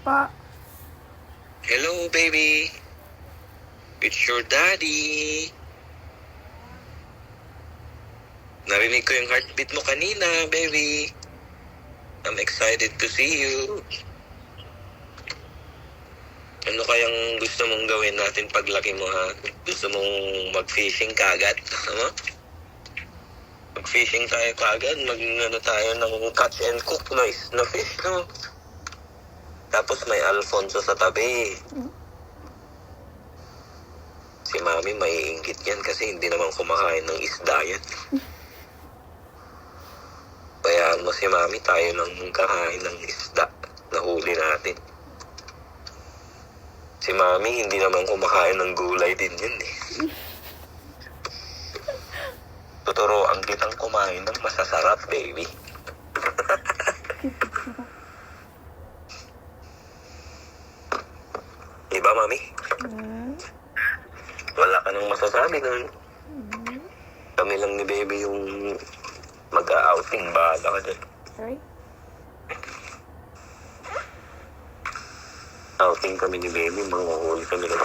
Pa. Hello, baby. It's your daddy. Narinig ko yung heartbeat mo kanina, baby. I'm excited to see you. Ano kayang gusto mong gawin natin paglaki mo, ha? Gusto mong mag-fishing kagad? Ano? Mag-fishing tayo kagad. Mag-ano tayo ng catch and cook na fish, no? Tapos may Alfonso sa tabi. Si Mami maiinggit yan kasi hindi naman kumakain ng isda yan. Bayaan mo si Mami, tayo nang kakain ng isda na huli natin. Si Mami hindi naman kumakain ng gulay din yun eh. Tuturuan kitang kumain ng masasarap, baby. Diba, Mami? Wala ka nang masasabi nun. Kami lang ni baby yung mag-outing. Bahala ka dyan. Sorry? Outing kami ni baby. Manguhuli kami lang.